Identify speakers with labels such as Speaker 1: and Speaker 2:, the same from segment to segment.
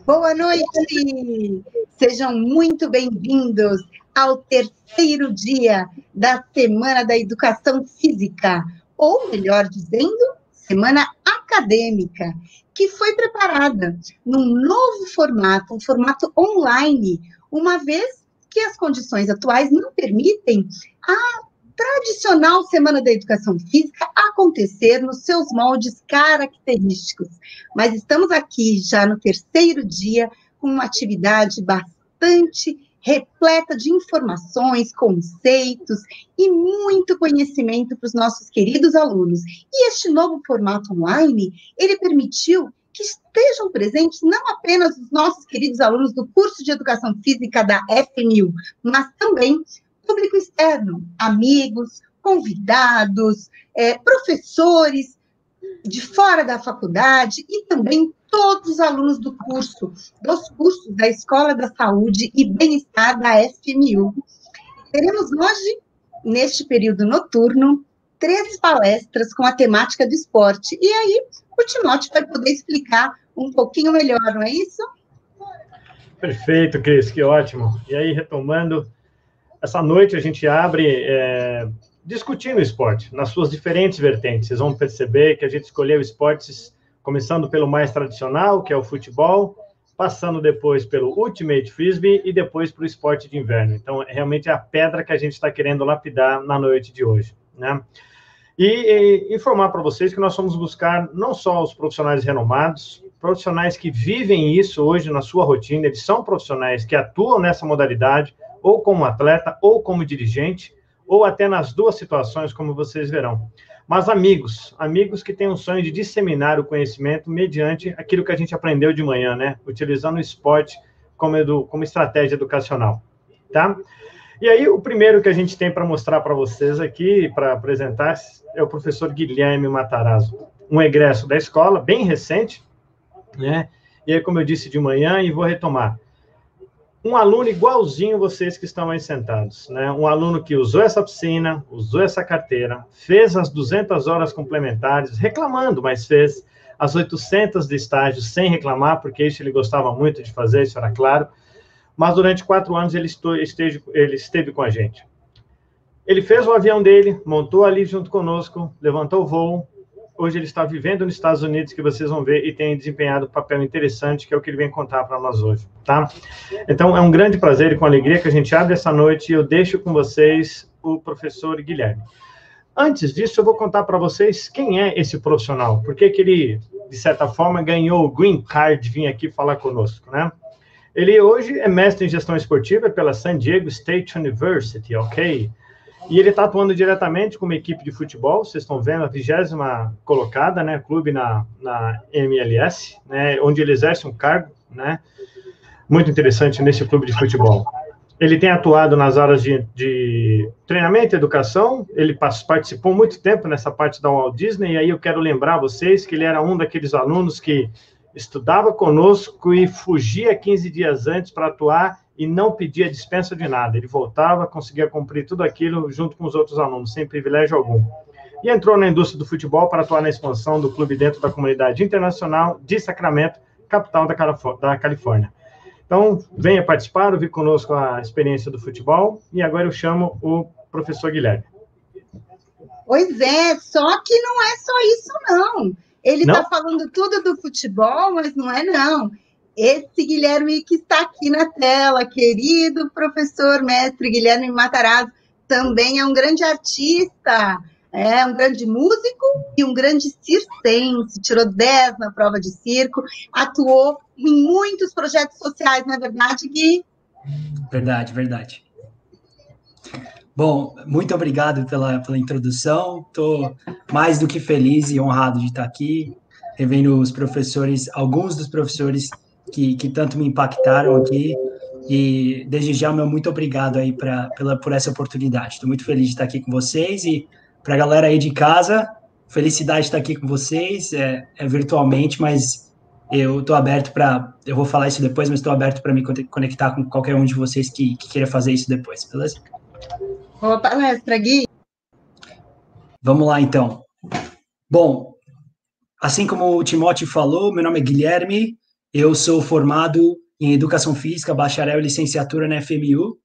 Speaker 1: Boa noite! Sejam muito bem-vindos ao terceiro dia da Semana da Educação Física, ou melhor dizendo, Semana Acadêmica, que foi preparada num novo formato, um formato online, uma vez que as condições atuais não permitem a tradicional Semana da Educação Física acontecer nos seus moldes característicos. Mas estamos aqui já no terceiro dia com uma atividade bastante repleta de informações, conceitos e muito conhecimento para os nossos queridos alunos. E este novo formato online, ele permitiu que estejam presentes não apenas os nossos queridos alunos do curso de Educação Física da FMU, mas também público externo, amigos, convidados, professores de fora da faculdade e também todos os alunos dos cursos da Escola da Saúde e Bem-Estar da FMU. Teremos hoje, neste período noturno, 3 palestras com a temática do esporte. E aí, o Timóteo vai poder explicar um pouquinho melhor, não é isso?
Speaker 2: Perfeito, Cris, que ótimo. E aí, retomando, essa noite a gente abre discutindo o esporte, nas suas diferentes vertentes. Vocês vão perceber que a gente escolheu esportes começando pelo mais tradicional, que é o futebol, passando depois pelo Ultimate Frisbee e depois para o esporte de inverno. Então, realmente é a pedra que a gente está querendo lapidar na noite de hoje, né? E informar para vocês que nós vamos buscar não só os profissionais renomados, profissionais que vivem isso hoje na sua rotina, eles são profissionais que atuam nessa modalidade, ou como atleta, ou como dirigente, ou até nas duas situações, como vocês verão. Mas amigos que têm um sonho de disseminar o conhecimento mediante aquilo que a gente aprendeu de manhã, né? Utilizando o esporte como estratégia educacional, tá? E aí, o primeiro que a gente tem para mostrar para vocês aqui, para apresentar, é o professor Guilherme Matarazzo, um egresso da escola, bem recente, né? E aí, como eu disse de manhã, e vou retomar, um aluno igualzinho vocês que estão aí sentados, né? Um aluno que usou essa piscina, usou essa carteira, fez as 200 horas complementares, reclamando, mas fez as 800 de estágio sem reclamar, porque isso ele gostava muito de fazer, isso era claro. Mas durante 4 anos ele esteve com a gente. Ele fez o avião dele, montou ali junto conosco, levantou o voo. Hoje ele está vivendo nos Estados Unidos, que vocês vão ver, e tem desempenhado um papel interessante, que é o que ele vem contar para nós hoje, tá? Então, é um grande prazer e com alegria que a gente abre essa noite e eu deixo com vocês o professor Guilherme. Antes disso, eu vou contar para vocês quem é esse profissional, porque que ele, de certa forma, ganhou o green card de vir aqui falar conosco, né? Ele hoje é mestre em gestão esportiva pela San Diego State University, ok? E ele está atuando diretamente com uma equipe de futebol, vocês estão vendo a 20ª colocada, né, clube na MLS, né, onde ele exerce um cargo, né, muito interessante nesse clube de futebol. Ele tem atuado nas áreas de treinamento e educação, ele participou muito tempo nessa parte da Walt Disney, e aí eu quero lembrar vocês que ele era um daqueles alunos que estudava conosco e fugia 15 dias antes para atuar e não pedia dispensa de nada. Ele voltava, conseguia cumprir tudo aquilo junto com os outros alunos, sem privilégio algum. E entrou na indústria do futebol para atuar na expansão do clube dentro da comunidade internacional de Sacramento, capital da Califórnia. Então, venha participar, ouvir conosco a experiência do futebol, e agora eu chamo o professor Guilherme.
Speaker 1: Pois é, só que não é só isso, não. Ele está falando tudo do futebol, mas não é, não. Esse Guilherme que está aqui na tela, querido professor mestre Guilherme Matarazzo, também é um grande artista, é um grande músico e um grande circense, tirou 10 na prova de circo, atuou em muitos projetos sociais, não é verdade, Gui?
Speaker 3: Verdade. Bom, muito obrigado pela introdução, estou mais do que feliz e honrado de estar aqui, revendo os professores, alguns dos professores que tanto me impactaram aqui, e desde já, meu muito obrigado aí por essa oportunidade. Estou muito feliz de estar aqui com vocês, e para a galera aí de casa, felicidade de estar aqui com vocês, virtualmente, mas eu estou aberto eu vou falar isso depois, mas estou aberto para me conectar com qualquer um de vocês que queira fazer isso depois, beleza?
Speaker 1: Boa palestra, Gui.
Speaker 3: Vamos lá, então. Bom, assim como o Timóteo falou, meu nome é Guilherme, Eu sou formado em Educação Física, bacharel e licenciatura na FMU.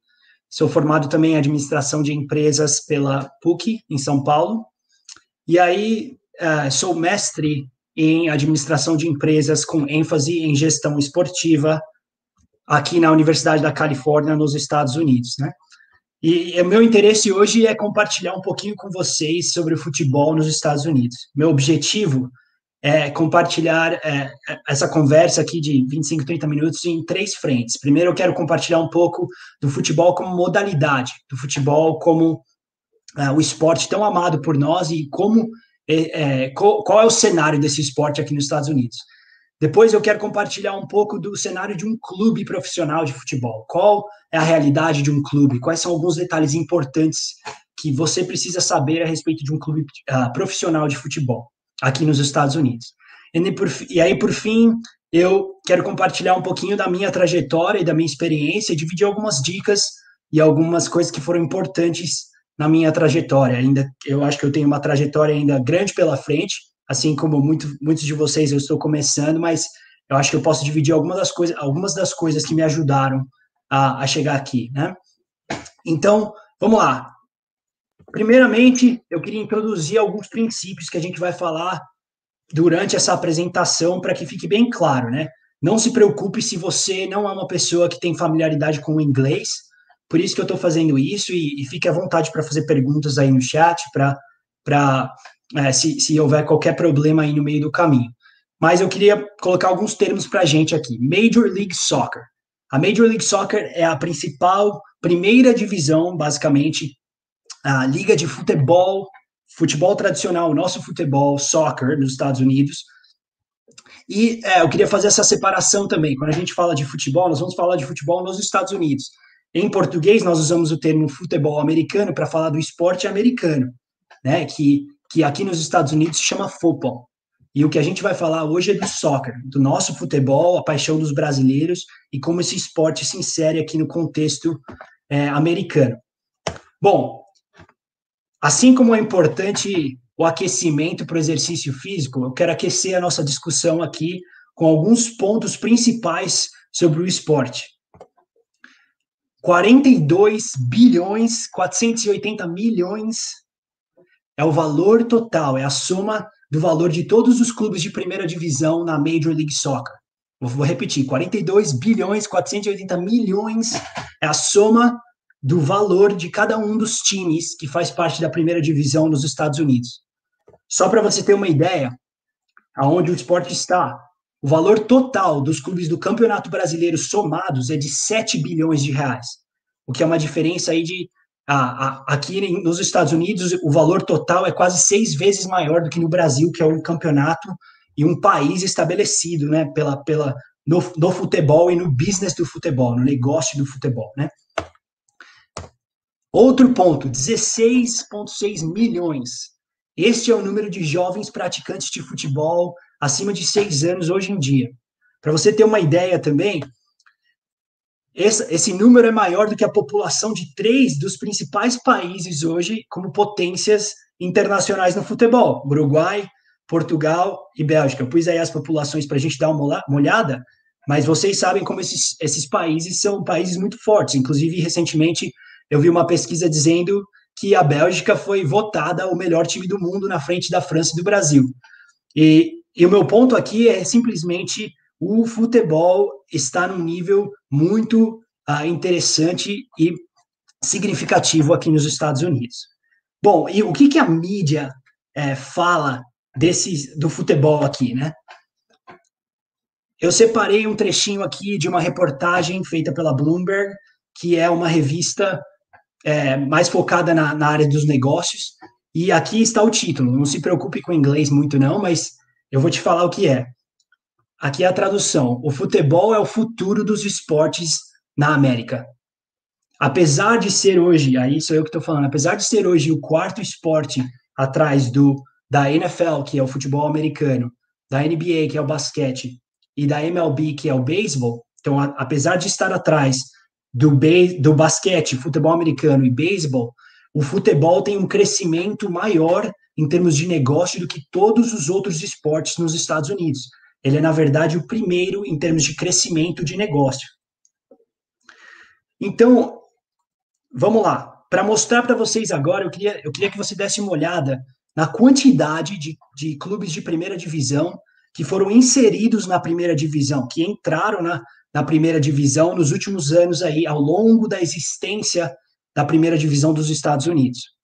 Speaker 3: Sou formado também em Administração de Empresas pela PUC, em São Paulo. E aí, sou mestre em Administração de Empresas com ênfase em Gestão Esportiva aqui na Universidade da Califórnia, nos Estados Unidos, né? E o meu interesse hoje é compartilhar um pouquinho com vocês sobre o futebol nos Estados Unidos. Meu objetivo é compartilhar essa conversa aqui de 25, 30 minutos em 3 frentes. Primeiro, eu quero compartilhar um pouco do futebol como modalidade, do futebol como o esporte tão amado por nós e como qual é o cenário desse esporte aqui nos Estados Unidos. Depois eu quero compartilhar um pouco do cenário de um clube profissional de futebol. Qual é a realidade de um clube? Quais são alguns detalhes importantes que você precisa saber a respeito de um clube profissional de futebol aqui nos Estados Unidos? E aí, por fim, eu quero compartilhar um pouquinho da minha trajetória e da minha experiência e dividir algumas dicas e algumas coisas que foram importantes na minha trajetória. Eu acho que eu tenho uma trajetória ainda grande pela frente, assim como muitos de vocês eu estou começando, mas eu acho que eu posso dividir algumas das coisas que me ajudaram a chegar aqui, né? Então, vamos lá. Primeiramente, eu queria introduzir alguns princípios que a gente vai falar durante essa apresentação para que fique bem claro, né? Não se preocupe se você não é uma pessoa que tem familiaridade com o inglês, por isso que eu estou fazendo isso, e fique à vontade para fazer perguntas aí no chat, se houver qualquer problema aí no meio do caminho. Mas eu queria colocar alguns termos para a gente aqui. Major League Soccer. A Major League Soccer é a principal, primeira divisão, basicamente, a liga de futebol tradicional, o nosso futebol, soccer, nos Estados Unidos. E eu queria fazer essa separação também. Quando a gente fala de futebol, nós vamos falar de futebol nos Estados Unidos. Em português, nós usamos o termo futebol americano para falar do esporte americano, né? Que aqui nos Estados Unidos se chama football. E o que a gente vai falar hoje é do soccer, do nosso futebol, a paixão dos brasileiros e como esse esporte se insere aqui no contexto americano. Bom, assim como é importante o aquecimento para o exercício físico, eu quero aquecer a nossa discussão aqui com alguns pontos principais sobre o esporte. 42 bilhões, 480 milhões é o valor total, é a soma do valor de todos os clubes de primeira divisão na Major League Soccer. Vou repetir, 42 bilhões, 480 milhões é a soma do valor de cada um dos times que faz parte da primeira divisão nos Estados Unidos. Só para você ter uma ideia, aonde o esporte está, o valor total dos clubes do Campeonato Brasileiro somados é de 7 bilhões de reais, o que é uma diferença aí de... aqui nos Estados Unidos, o valor total é quase 6 vezes maior do que no Brasil, que é um campeonato e um país estabelecido, né, no futebol e no business do futebol, no negócio do futebol, né? Outro ponto, 16,6 milhões. Este é o número de jovens praticantes de futebol acima de 6 anos hoje em dia. Para você ter uma ideia também, esse número é maior do que a população de 3 dos principais países hoje como potências internacionais no futebol: Uruguai, Portugal e Bélgica. Eu pus aí as populações para a gente dar uma olhada, mas vocês sabem como esses países são países muito fortes. Inclusive, recentemente, eu vi uma pesquisa dizendo que a Bélgica foi votada o melhor time do mundo na frente da França e do Brasil. E o meu ponto aqui é simplesmente o futebol está num nível muito interessante e significativo aqui nos Estados Unidos. Bom, e o que a mídia fala do futebol aqui, né? Eu separei um trechinho aqui de uma reportagem feita pela Bloomberg, que é uma revista mais focada na área dos negócios, e aqui está o título. Não se preocupe com o inglês muito não, mas eu vou te falar o que é. Aqui é a tradução. O futebol é o futuro dos esportes na América. Apesar de ser hoje, aí sou eu que estou falando, apesar de ser hoje o 4º esporte atrás da NFL, que é o futebol americano, da NBA, que é o basquete, e da MLB, que é o beisebol, então, apesar de estar atrás do basquete, futebol americano e beisebol, o futebol tem um crescimento maior em termos de negócio do que todos os outros esportes nos Estados Unidos. ele é, na verdade, o primeiro em termos de crescimento de negócio. Então, vamos lá. Para mostrar para vocês agora, eu queria que você desse uma olhada na quantidade de clubes de primeira divisão que foram inseridos na primeira divisão, que entraram na primeira divisão nos últimos anos aí, ao longo da existência da primeira divisão dos Estados Unidos.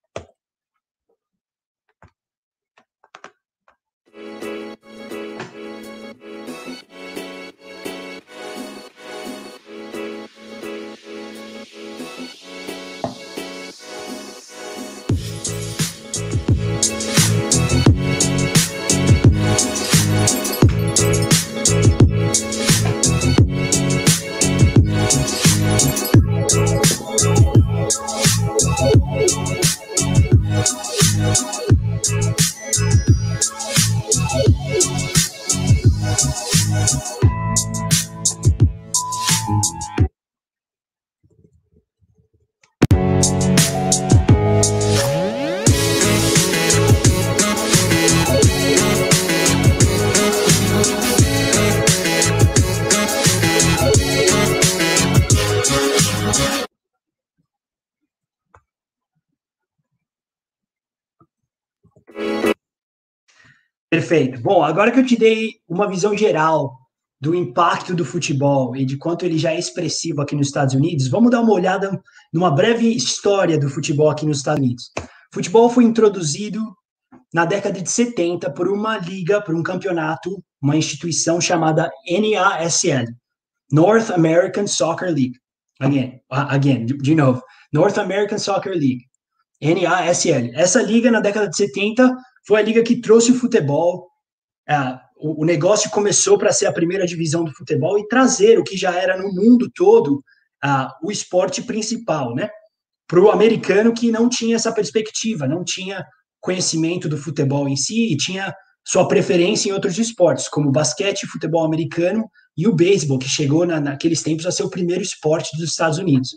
Speaker 3: Perfeito. Bom, agora que eu te dei uma visão geral do impacto do futebol e de quanto ele já é expressivo aqui nos Estados Unidos, vamos dar uma olhada numa breve história do futebol aqui nos Estados Unidos. O futebol foi introduzido na década de 70 por uma liga, por um campeonato, uma instituição chamada NASL, North American Soccer League. De novo, North American Soccer League, NASL. Essa liga, na década de 70, foi a liga que trouxe o futebol. O negócio começou para ser a primeira divisão do futebol e trazer o que já era no mundo todo o esporte principal, né? Para o americano que não tinha essa perspectiva, não tinha conhecimento do futebol em si e tinha sua preferência em outros esportes, como o basquete, futebol americano e o beisebol, que chegou naqueles tempos a ser o primeiro esporte dos Estados Unidos.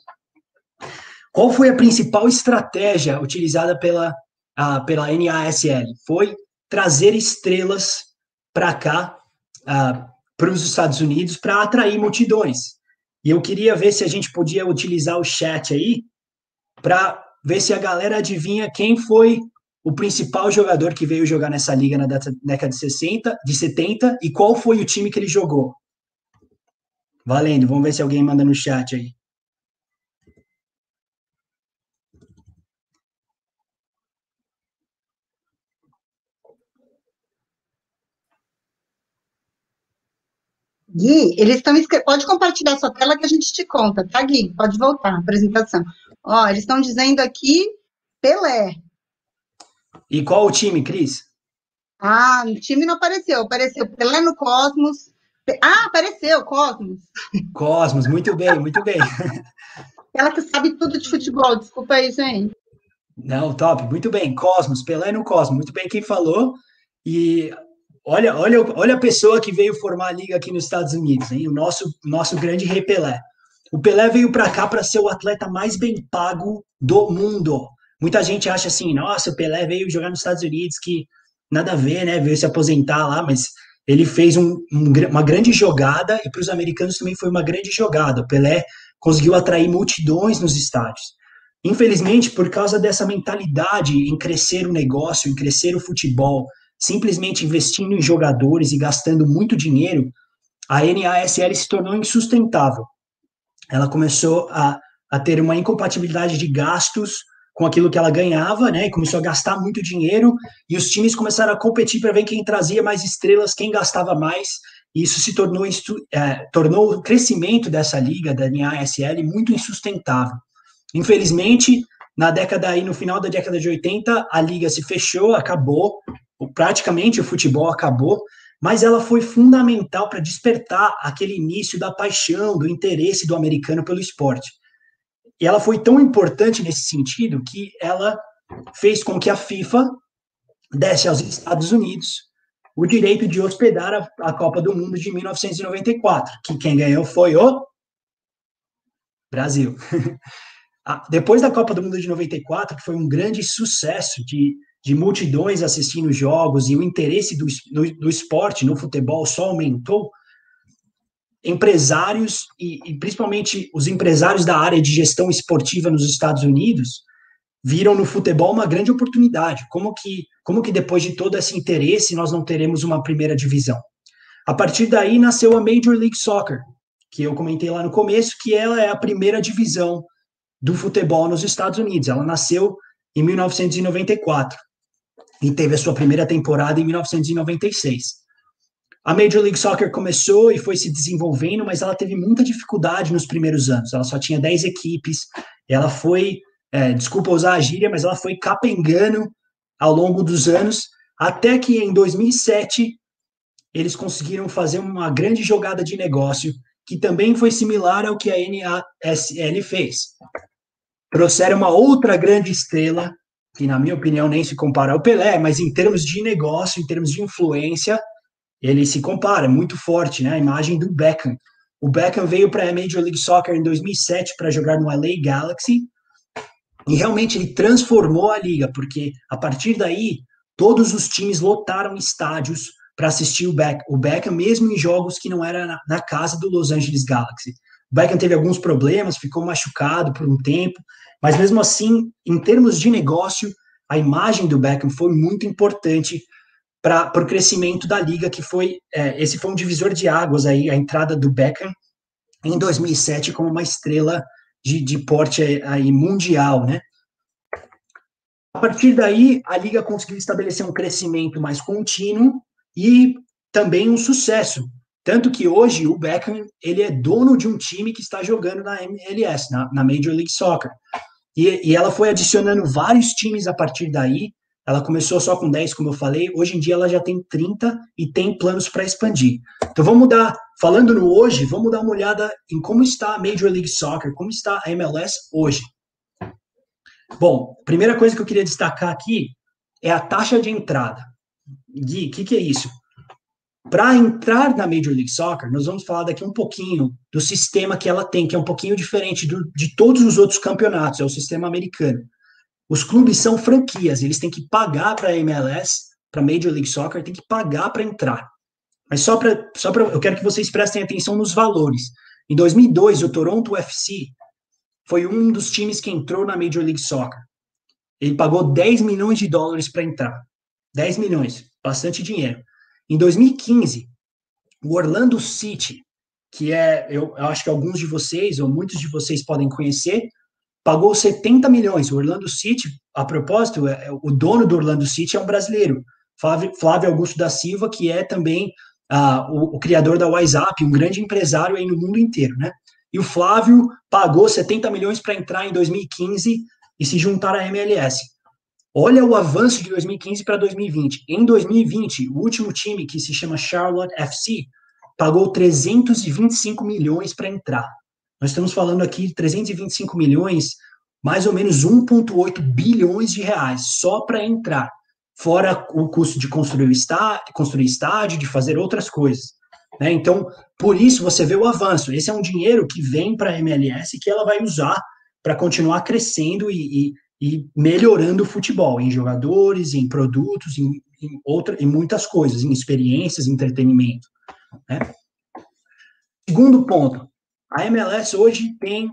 Speaker 3: Qual foi a principal estratégia utilizada pela NASL? Foi trazer estrelas para cá, para os Estados Unidos, para atrair multidões. E eu queria ver se a gente podia utilizar o chat aí, para ver se a galera adivinha quem foi o principal jogador que veio jogar nessa liga na década de 70 e qual foi o time que ele jogou. Valendo, vamos ver se alguém manda no chat aí.
Speaker 1: Gui, eles estão escrevendo. Pode compartilhar sua tela que a gente te conta, tá, Gui? Pode voltar à apresentação. Ó, eles estão dizendo aqui Pelé.
Speaker 3: E qual o time, Cris?
Speaker 1: O time não apareceu. Apareceu Pelé no Cosmos. Apareceu, Cosmos.
Speaker 3: Cosmos, muito bem, muito bem.
Speaker 1: Ela que sabe tudo de futebol, desculpa aí, gente.
Speaker 3: Não, top, muito bem. Cosmos, Pelé no Cosmos, muito bem quem falou. E olha a pessoa que veio formar a liga aqui nos Estados Unidos, hein? O nosso grande rei Pelé. O Pelé veio para cá para ser o atleta mais bem pago do mundo. Muita gente acha assim, nossa, o Pelé veio jogar nos Estados Unidos, que nada a ver, né? Veio se aposentar lá, mas ele fez uma grande jogada e para os americanos também foi uma grande jogada. O Pelé conseguiu atrair multidões nos estádios. Infelizmente, por causa dessa mentalidade em crescer o negócio, em crescer o futebol, simplesmente investindo em jogadores e gastando muito dinheiro, a NASL se tornou insustentável. Ela começou a ter uma incompatibilidade de gastos com aquilo que ela ganhava, né, e começou a gastar muito dinheiro, e os times começaram a competir para ver quem trazia mais estrelas, quem gastava mais, e isso se tornou o crescimento dessa liga, da NASL, muito insustentável. Infelizmente, no final da década de 80, a liga se fechou, acabou, praticamente o futebol acabou, mas ela foi fundamental para despertar aquele início da paixão, do interesse do americano pelo esporte. E ela foi tão importante nesse sentido que ela fez com que a FIFA desse aos Estados Unidos o direito de hospedar a Copa do Mundo de 1994, que quem ganhou foi o Brasil. Depois da Copa do Mundo de 94, que foi um grande sucesso de de multidões assistindo jogos e o interesse do esporte no futebol só aumentou, empresários, e principalmente os empresários da área de gestão esportiva nos Estados Unidos, viram no futebol uma grande oportunidade. Como que depois de todo esse interesse nós não teremos uma primeira divisão? A partir daí nasceu a Major League Soccer, que eu comentei lá no começo, que ela é a primeira divisão do futebol nos Estados Unidos. Ela nasceu em 1994 e teve a sua primeira temporada em 1996. A Major League Soccer começou e foi se desenvolvendo, mas ela teve muita dificuldade nos primeiros anos. Ela só tinha 10 equipes, ela foi, desculpa usar a gíria, mas ela foi capengando ao longo dos anos, até que em 2007 eles conseguiram fazer uma grande jogada de negócio, que também foi similar ao que a NASL fez. Trouxeram uma outra grande estrela, que na minha opinião nem se compara ao Pelé, mas em termos de negócio, em termos de influência, ele se compara, é muito forte, né? A imagem do Beckham. O Beckham veio para a Major League Soccer em 2007 para jogar no LA Galaxy, e realmente ele transformou a liga, porque a partir daí, todos os times lotaram estádios para assistir o Beckham, mesmo em jogos que não era na casa do Los Angeles Galaxy. O Beckham teve alguns problemas, ficou machucado por um tempo, mas mesmo assim, em termos de negócio, a imagem do Beckham foi muito importante para o crescimento da liga, que foi, esse foi um divisor de águas aí, a entrada do Beckham em 2007 como uma estrela de porte aí mundial, né? A partir daí, a liga conseguiu estabelecer um crescimento mais contínuo e também um sucesso, tanto que hoje o Beckham, ele é dono de um time que está jogando na MLS, na Major League Soccer, e ela foi adicionando vários times a partir daí. Ela começou só com 10, como eu falei, hoje em dia ela já tem 30 e tem planos para expandir. Então vamos falando no hoje, vamos dar uma olhada em como está a Major League Soccer, como está a MLS hoje. Bom, a primeira coisa que eu queria destacar aqui é a taxa de entrada. Gui, o que é isso? Para entrar na Major League Soccer, nós vamos falar daqui um pouquinho do sistema que ela tem, que é um pouquinho diferente de todos os outros campeonatos, é o sistema americano. Os clubes são franquias, eles têm que pagar para a MLS, para a Major League Soccer, tem que pagar para entrar. Mas eu quero que vocês prestem atenção nos valores. Em 2002, o Toronto FC foi um dos times que entrou na Major League Soccer. Ele pagou $10 milhões para entrar. 10 milhões, bastante dinheiro. Em 2015, o Orlando City, que eu acho que alguns de vocês, ou muitos de vocês podem conhecer, pagou 70 milhões. O Orlando City, a propósito, o dono do Orlando City é um brasileiro, Flávio Augusto da Silva, que é também o criador da WhatsApp, um grande empresário aí no mundo inteiro, né? E o Flávio pagou 70 milhões para entrar em 2015 e se juntar à MLS. Olha o avanço de 2015 para 2020. Em 2020, o último time, que se chama Charlotte FC, pagou 325 milhões para entrar. Nós estamos falando aqui de 325 milhões, mais ou menos 1,8 bilhões de reais, só para entrar. Fora o custo de construir estádio, de fazer outras coisas. Né? Então, por isso você vê o avanço. Esse é um dinheiro que vem para a MLS que ela vai usar para continuar crescendo e melhorando o futebol, em jogadores, em produtos, em muitas coisas, em experiências, em entretenimento. Né? Segundo ponto, a MLS hoje tem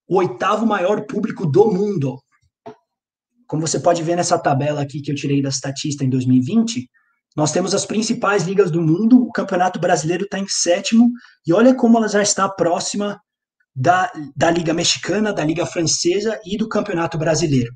Speaker 3: o 8º maior público do mundo. Como você pode ver nessa tabela aqui que eu tirei da Statista em 2020, nós temos as principais ligas do mundo, o Campeonato Brasileiro está em 7º, e olha como ela já está próxima da Liga Mexicana, da Liga Francesa e do Campeonato Brasileiro.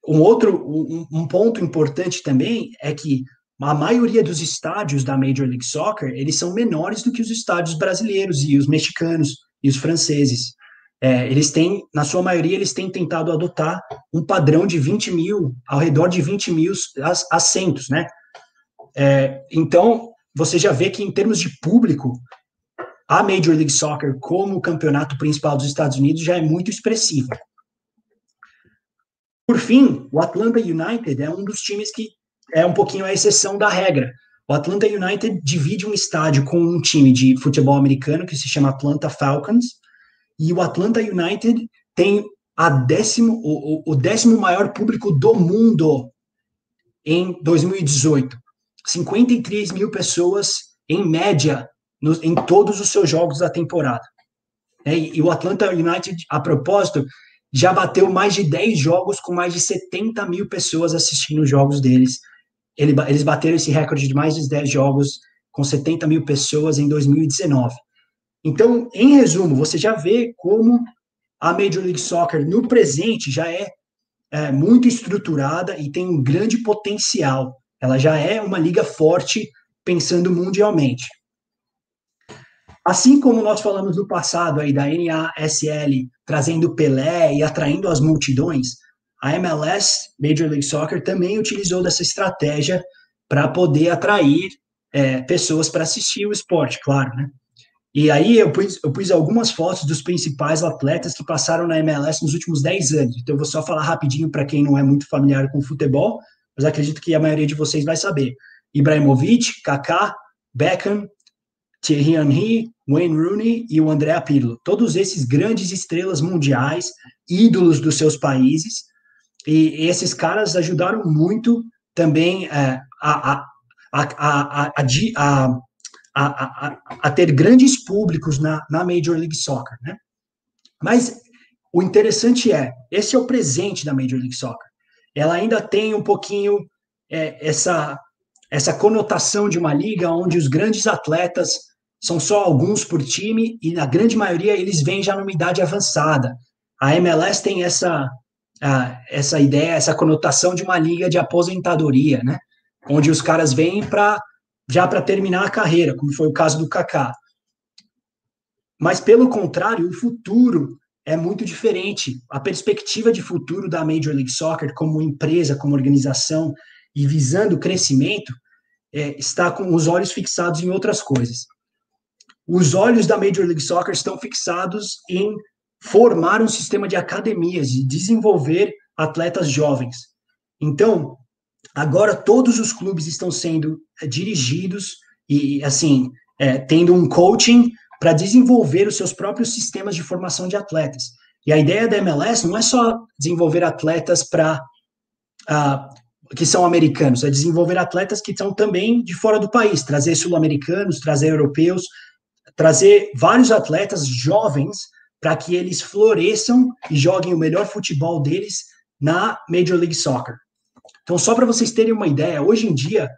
Speaker 3: Um ponto importante também é que a maioria dos estádios da Major League Soccer, eles são menores do que os estádios brasileiros e os mexicanos e os franceses. Eles têm, na sua maioria, eles têm tentado adotar um padrão de 20 mil, ao redor de 20 mil assentos, né? Então, você já vê que em termos de público, a Major League Soccer, como o campeonato principal dos Estados Unidos, já é muito expressiva. Por fim, o Atlanta United é um dos times que é um pouquinho a exceção da regra. O Atlanta United divide um estádio com um time de futebol americano que se chama Atlanta Falcons, e o Atlanta United tem o 10º maior público do mundo em 2018. 53 mil pessoas, em média, em todos os seus jogos da temporada. E o Atlanta United, a propósito, já bateu mais de 10 jogos com mais de 70 mil pessoas assistindo os jogos deles. Eles bateram esse recorde de mais de 10 jogos com 70 mil pessoas em 2019. Então, em resumo, você já vê como a Major League Soccer, no presente, já é muito estruturada e tem um grande potencial. Ela já é uma liga forte, pensando mundialmente. Assim como nós falamos no passado aí da NASL trazendo Pelé e atraindo as multidões, a MLS, Major League Soccer, também utilizou dessa estratégia para poder atrair pessoas para assistir o esporte, claro, né? E aí eu pus algumas fotos dos principais atletas que passaram na MLS nos últimos 10 anos. Então eu vou só falar rapidinho para quem não é muito familiar com futebol, mas acredito que a maioria de vocês vai saber. Ibrahimovic, Kaká, Beckham, Thierry Henry, Wayne Rooney e o Andrea Pirlo. Todos esses grandes estrelas mundiais, ídolos dos seus países, e esses caras ajudaram muito também a ter grandes públicos na Major League Soccer, né? Mas o interessante esse é o presente da Major League Soccer. Ela ainda tem um pouquinho essa conotação de uma liga onde os grandes atletas são só alguns por time e na grande maioria eles vêm já numa idade avançada. A MLS tem essa ideia, essa conotação de uma liga de aposentadoria, né? Onde os caras vêm para terminar a carreira, como foi o caso do Kaká. Mas, pelo contrário, o futuro é muito diferente. A perspectiva de futuro da Major League Soccer, como empresa, como organização, e visando o crescimento, está com os olhos fixados em outras coisas. Os olhos da Major League Soccer estão fixados em formar um sistema de academias, de desenvolver atletas jovens. Então, agora todos os clubes estão sendo dirigidos e, assim, tendo um coaching para desenvolver os seus próprios sistemas de formação de atletas. E a ideia da MLS não é só desenvolver atletas que são americanos, é desenvolver atletas que são também de fora do país, trazer sul-americanos, trazer europeus, trazer vários atletas jovens para que eles floresçam e joguem o melhor futebol deles na Major League Soccer. Então, só para vocês terem uma ideia, hoje em dia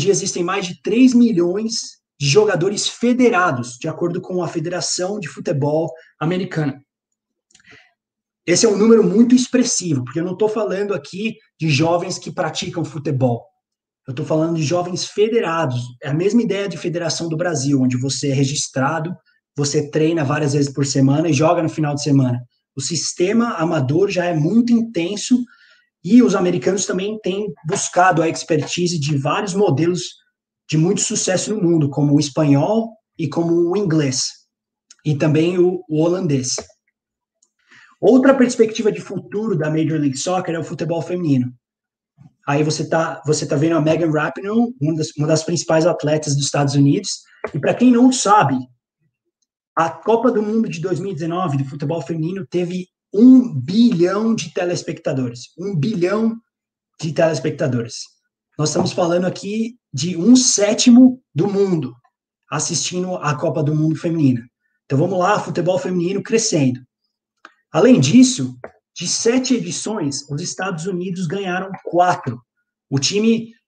Speaker 3: existem mais de 3 milhões de jogadores federados, de acordo com a Federação de Futebol Americana. Esse é um número muito expressivo, porque eu não estou falando aqui de jovens que praticam futebol. Eu estou falando de jovens federados. É a mesma ideia de federação do Brasil, onde você é registrado, você treina várias vezes por semana e joga no final de semana. O sistema amador já é muito intenso e os americanos também têm buscado a expertise de vários modelos de muito sucesso no mundo, como o espanhol e como o inglês, e também o holandês. Outra perspectiva de futuro da Major League Soccer é o futebol feminino. Aí você tá vendo a Megan Rapinoe, uma das principais atletas dos Estados Unidos, e para quem não sabe, a Copa do Mundo de 2019 de futebol feminino teve 1 bilhão de telespectadores. 1 bilhão de telespectadores. Nós estamos falando aqui de 1/7 do mundo assistindo a Copa do Mundo feminina. Então vamos lá, futebol feminino crescendo. Além disso, de 7 edições, os Estados Unidos ganharam 4.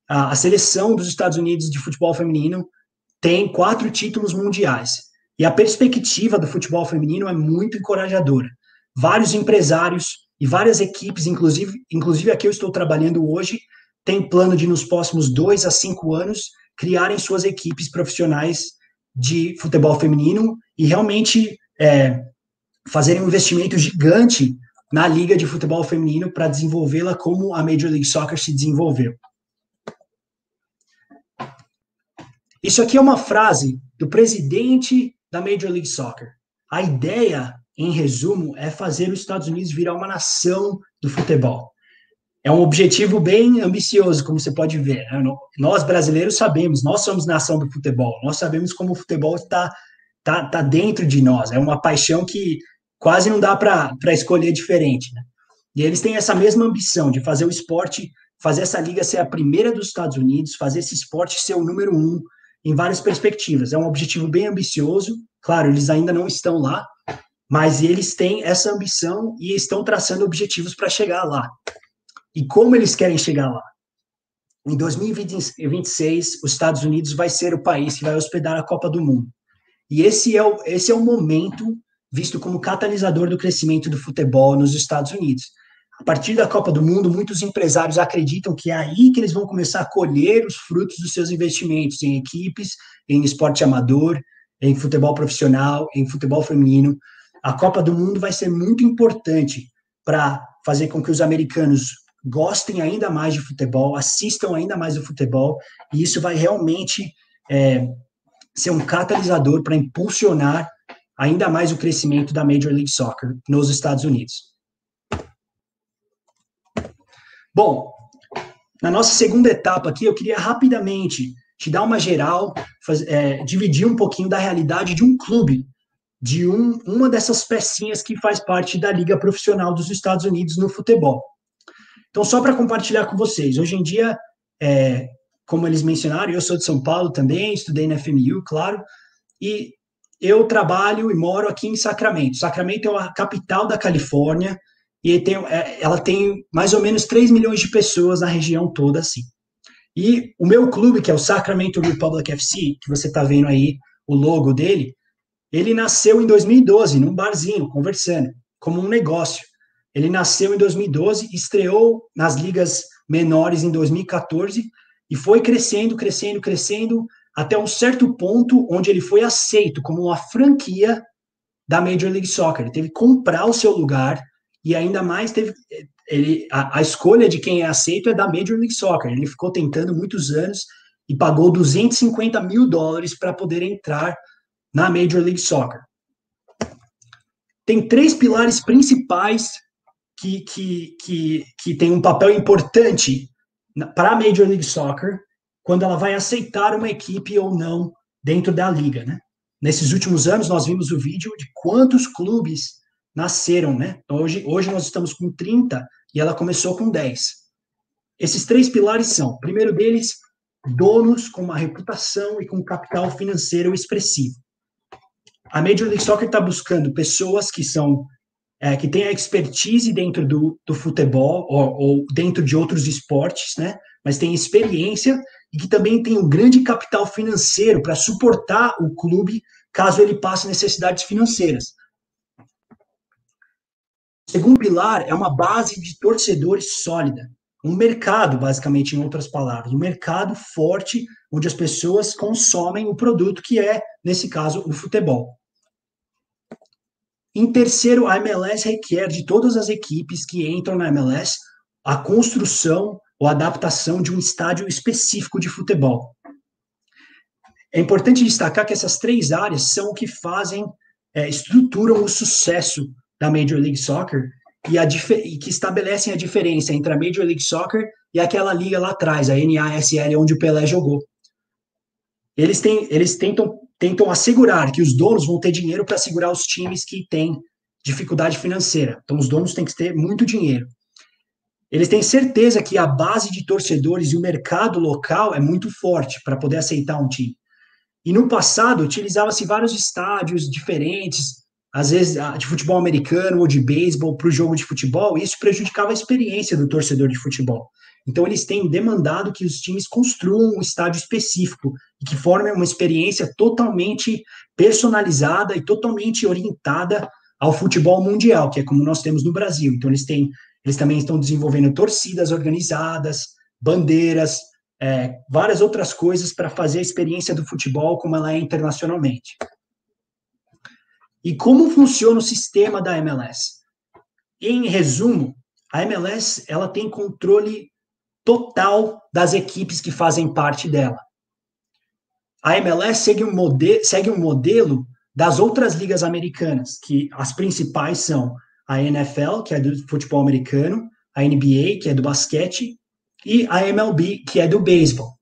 Speaker 3: A seleção dos Estados Unidos de futebol feminino tem 4 títulos mundiais. E a perspectiva do futebol feminino é muito encorajadora. Vários empresários e várias equipes, inclusive a que eu estou trabalhando hoje, têm plano de, nos próximos 2 a 5 anos, criarem suas equipes profissionais de futebol feminino e realmente fazerem um investimento gigante na liga de futebol feminino para desenvolvê-la como a Major League Soccer se desenvolveu. Isso aqui é uma frase do presidente da Major League Soccer. A ideia, em resumo, é fazer os Estados Unidos virar uma nação do futebol. É um objetivo bem ambicioso, como você pode ver. Né? Nós, brasileiros, sabemos, nós somos nação do futebol, nós sabemos como o futebol está dentro de nós, é uma paixão que quase não dá para escolher diferente. Né? E eles têm essa mesma ambição de fazer o esporte fazer essa liga ser a primeira dos Estados Unidos, fazer esse esporte ser o número 1 em várias perspectivas. É um objetivo bem ambicioso, claro, eles ainda não estão lá, mas eles têm essa ambição e estão traçando objetivos para chegar lá. E como eles querem chegar lá? Em 2026, os Estados Unidos vai ser o país que vai hospedar a Copa do Mundo. E esse é o momento visto como catalisador do crescimento do futebol nos Estados Unidos. A partir da Copa do Mundo, muitos empresários acreditam que é aí que eles vão começar a colher os frutos dos seus investimentos em equipes, em esporte amador, em futebol profissional, em futebol feminino. A Copa do Mundo vai ser muito importante para fazer com que os americanos gostem ainda mais de futebol, assistam ainda mais o futebol, e isso vai realmente ser um catalisador para impulsionar ainda mais o crescimento da Major League Soccer nos Estados Unidos. Bom, na nossa segunda etapa aqui, eu queria rapidamente te dar uma geral, dividir um pouquinho da realidade de um clube, de uma dessas pecinhas que faz parte da Liga Profissional dos Estados Unidos no futebol. Então, só para compartilhar com vocês, hoje em dia, como eles mencionaram, eu sou de São Paulo também, estudei na FMU, claro, e eu trabalho e moro aqui em Sacramento. Sacramento é a capital da Califórnia e ela tem mais ou menos 3 milhões de pessoas na região toda, assim. E o meu clube, que é o Sacramento Republic FC, que você está vendo aí o logo dele, ele nasceu em 2012, num barzinho, conversando, como um negócio. Ele nasceu em 2012, estreou nas ligas menores em 2014 e foi crescendo, crescendo, crescendo, até um certo ponto onde ele foi aceito como uma franquia da Major League Soccer. Ele teve que comprar o seu lugar e ainda mais a escolha de quem é aceito é da Major League Soccer. Ele ficou tentando muitos anos e pagou $250 mil para poder entrar na Major League Soccer. Tem 3 pilares principais que tem um papel importante para a Major League Soccer quando ela vai aceitar uma equipe ou não dentro da liga, né? Nesses últimos anos, nós vimos o vídeo de quantos clubes nasceram, né? Hoje nós estamos com 30 e ela começou com 10. Esses 3 pilares são, o primeiro deles, donos com uma reputação e com capital financeiro expressivo. A Major League Soccer está buscando pessoas que têm a expertise dentro do futebol ou dentro de outros esportes, né? Mas têm experiência e que também tem um grande capital financeiro para suportar o clube caso ele passe necessidades financeiras. O segundo pilar é uma base de torcedores sólida, um mercado, basicamente, em outras palavras, um mercado forte onde as pessoas consomem o produto que é, nesse caso, o futebol. Em terceiro, a MLS requer de todas as equipes que entram na MLS a construção ou adaptação de um estádio específico de futebol. É importante destacar que essas 3 áreas são o que estruturam o sucesso da Major League Soccer e que estabelecem a diferença entre a Major League Soccer e aquela liga lá atrás, a NASL, onde o Pelé jogou. Eles tentam assegurar que os donos vão ter dinheiro para segurar os times que têm dificuldade financeira. Então, os donos têm que ter muito dinheiro. Eles têm certeza que a base de torcedores e o mercado local é muito forte para poder aceitar um time. E no passado, utilizava-se vários estádios diferentes, às vezes de futebol americano ou de beisebol para o jogo de futebol, e isso prejudicava a experiência do torcedor de futebol. Então, eles têm demandado que os times construam um estádio específico e que formem uma experiência totalmente personalizada e totalmente orientada ao futebol mundial, que é como nós temos no Brasil. Então, eles também estão desenvolvendo torcidas organizadas, bandeiras, várias outras coisas para fazer a experiência do futebol como ela é internacionalmente. E como funciona o sistema da MLS? Em resumo, a MLS ela tem controle total das equipes que fazem parte dela. A MLS segue um modelo das outras ligas americanas, que as principais são a NFL, que é do futebol americano, a NBA, que é do basquete, e a MLB, que é do beisebol.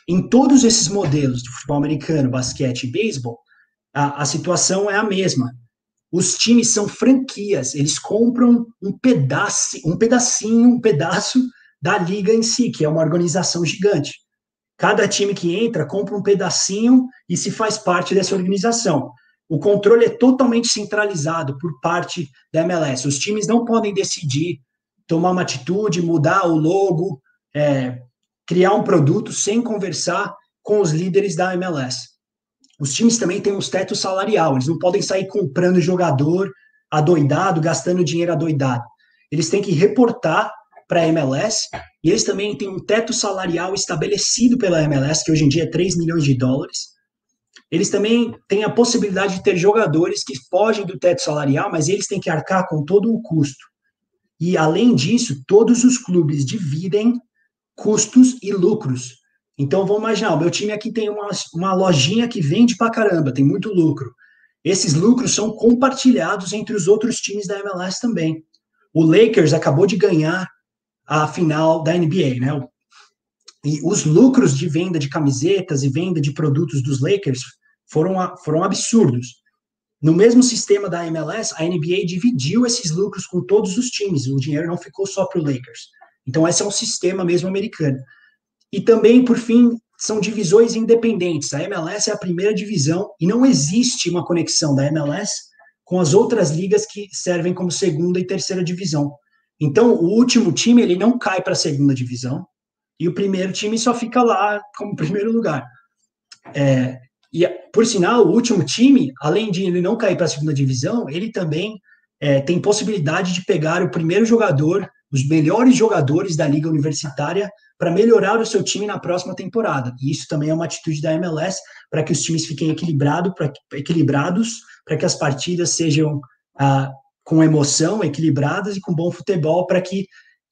Speaker 3: Em todos esses modelos de futebol americano, basquete e beisebol, a situação é a mesma. Os times são franquias, eles compram um pedaço da liga em si, que é uma organização gigante. Cada time que entra compra um pedacinho e se faz parte dessa organização. O controle é totalmente centralizado por parte da MLS. Os times não podem decidir, tomar uma atitude, mudar o logo, criar um produto sem conversar com os líderes da MLS. Os times também têm um teto salarial, eles não podem sair comprando jogador adoidado, gastando dinheiro adoidado. Eles têm que reportar para a MLS, e eles também têm um teto salarial estabelecido pela MLS, que hoje em dia é 3 milhões de dólares. Eles também têm a possibilidade de ter jogadores que fogem do teto salarial, mas eles têm que arcar com todo o custo. E, além disso, todos os clubes dividem custos e lucros. Então, vamos imaginar, o meu time aqui tem uma lojinha que vende pra caramba, tem muito lucro. Esses lucros são compartilhados entre os outros times da MLS também. O Lakers acabou de ganhar a final da NBA, né? E os lucros de venda de camisetas e venda de produtos dos Lakers foram absurdos. No mesmo sistema da MLS, a NBA dividiu esses lucros com todos os times. O dinheiro não ficou só para o Lakers. Então, esse é um sistema mesmo americano. E também, por fim, são divisões independentes. A MLS é a primeira divisão e não existe uma conexão da MLS com as outras ligas que servem como segunda e terceira divisão. Então, o último time ele não cai para a segunda divisão e o primeiro time só fica lá como primeiro lugar. E, por sinal, o último time, além de ele não cair para a segunda divisão, ele também tem possibilidade de pegar o primeiro jogador, os melhores jogadores da liga universitária, para melhorar o seu time na próxima temporada. E isso também é uma atitude da MLS para que os times fiquem equilibrados, para que as partidas sejam com emoção, equilibradas e com bom futebol, para que,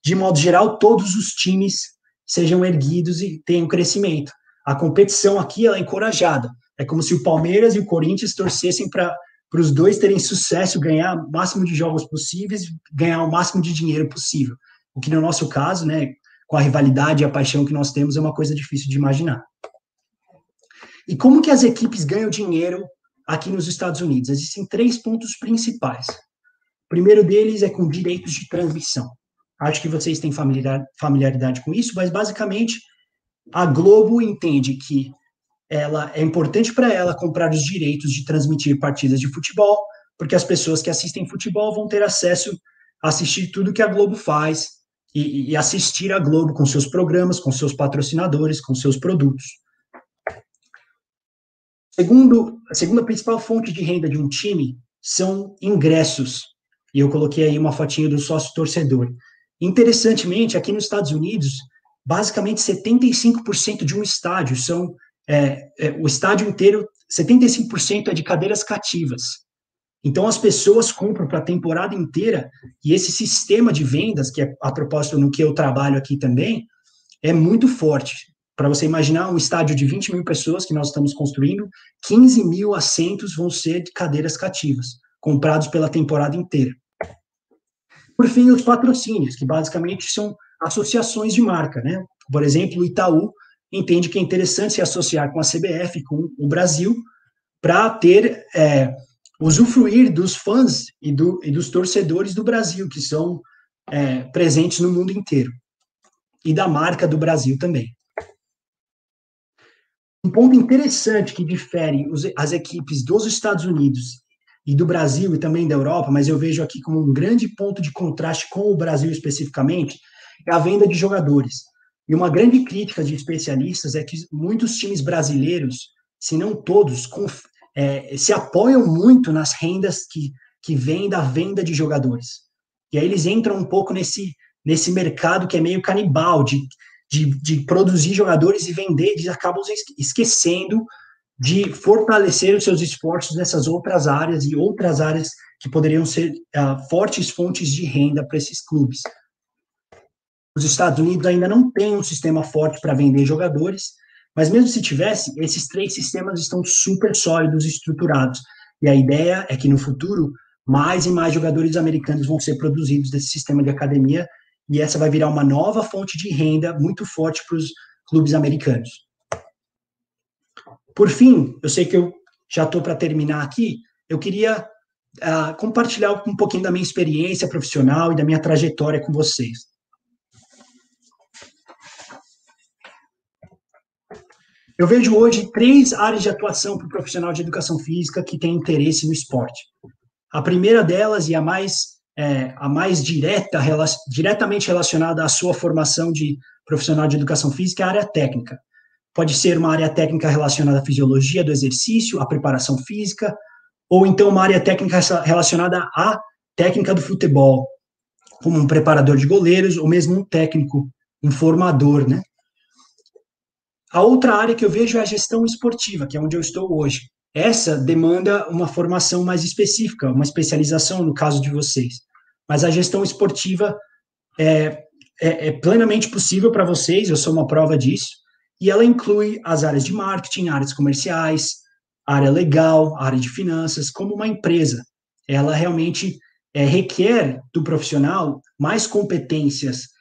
Speaker 3: de modo geral, todos os times sejam erguidos e tenham crescimento. A competição aqui ela é encorajada. É como se o Palmeiras e o Corinthians torcessem para os dois terem sucesso, ganhar o máximo de jogos possíveis, ganhar o máximo de dinheiro possível. O que, no nosso caso, né, com a rivalidade e a paixão que nós temos, é uma coisa difícil de imaginar. E como que as equipes ganham dinheiro aqui nos Estados Unidos? Existem 3 pontos principais. O primeiro deles é com direitos de transmissão. Acho que vocês têm familiaridade com isso, mas, basicamente, a Globo entende que é importante para ela comprar os direitos de transmitir partidas de futebol, porque as pessoas que assistem futebol vão ter acesso a assistir tudo que a Globo faz e assistir a Globo com seus programas, com seus patrocinadores, com seus produtos. A segunda principal fonte de renda de um time são ingressos. E eu coloquei aí uma fotinha do sócio-torcedor. Interessantemente, aqui nos Estados Unidos, basicamente 75% de um estádio o estádio inteiro, 75% é de cadeiras cativas. Então, as pessoas compram para a temporada inteira, e esse sistema de vendas, que é a propósito no que eu trabalho aqui também, é muito forte. Para você imaginar um estádio de 20 mil pessoas que nós estamos construindo, 15 mil assentos vão ser de cadeiras cativas, comprados pela temporada inteira. Por fim, os patrocínios, que basicamente são associações de marca, né? Por exemplo, o Itaú entende que é interessante se associar com a CBF, com o Brasil, para usufruir dos fãs e dos torcedores do Brasil, que são presentes no mundo inteiro, e da marca do Brasil também. Um ponto interessante que difere as equipes dos Estados Unidos e do Brasil e também da Europa, mas eu vejo aqui como um grande ponto de contraste com o Brasil especificamente, é a venda de jogadores. E uma grande crítica de especialistas é que muitos times brasileiros, se não todos, se apoiam muito nas rendas que vêm da venda de jogadores. E aí eles entram um pouco nesse mercado que é meio canibal, de produzir jogadores e vender, eles acabam esquecendo de fortalecer os seus esforços nessas outras áreas e outras áreas que poderiam ser fortes fontes de renda para esses clubes. Os Estados Unidos ainda não têm um sistema forte para vender jogadores, mas mesmo se tivesse, esses 3 sistemas estão super sólidos e estruturados. E a ideia é que no futuro, mais e mais jogadores americanos vão ser produzidos desse sistema de academia, e essa vai virar uma nova fonte de renda muito forte para os clubes americanos. Por fim, eu sei que eu já estou para terminar aqui, eu queria compartilhar um pouquinho da minha experiência profissional e da minha trajetória com vocês. Eu vejo hoje 3 áreas de atuação para o profissional de educação física que tem interesse no esporte. A primeira delas, e a mais diretamente relacionada à sua formação de profissional de educação física, é a área técnica. Pode ser uma área técnica relacionada à fisiologia do exercício, à preparação física, ou então uma área técnica relacionada à técnica do futebol, como um preparador de goleiros, ou mesmo um técnico, um formador, né? A outra área que eu vejo é a gestão esportiva, que é onde eu estou hoje. Essa demanda uma formação mais específica, uma especialização no caso de vocês. Mas a gestão esportiva é plenamente possível para vocês, eu sou uma prova disso, e ela inclui as áreas de marketing, áreas comerciais, área legal, área de finanças, como uma empresa. Ela realmente requer do profissional mais competências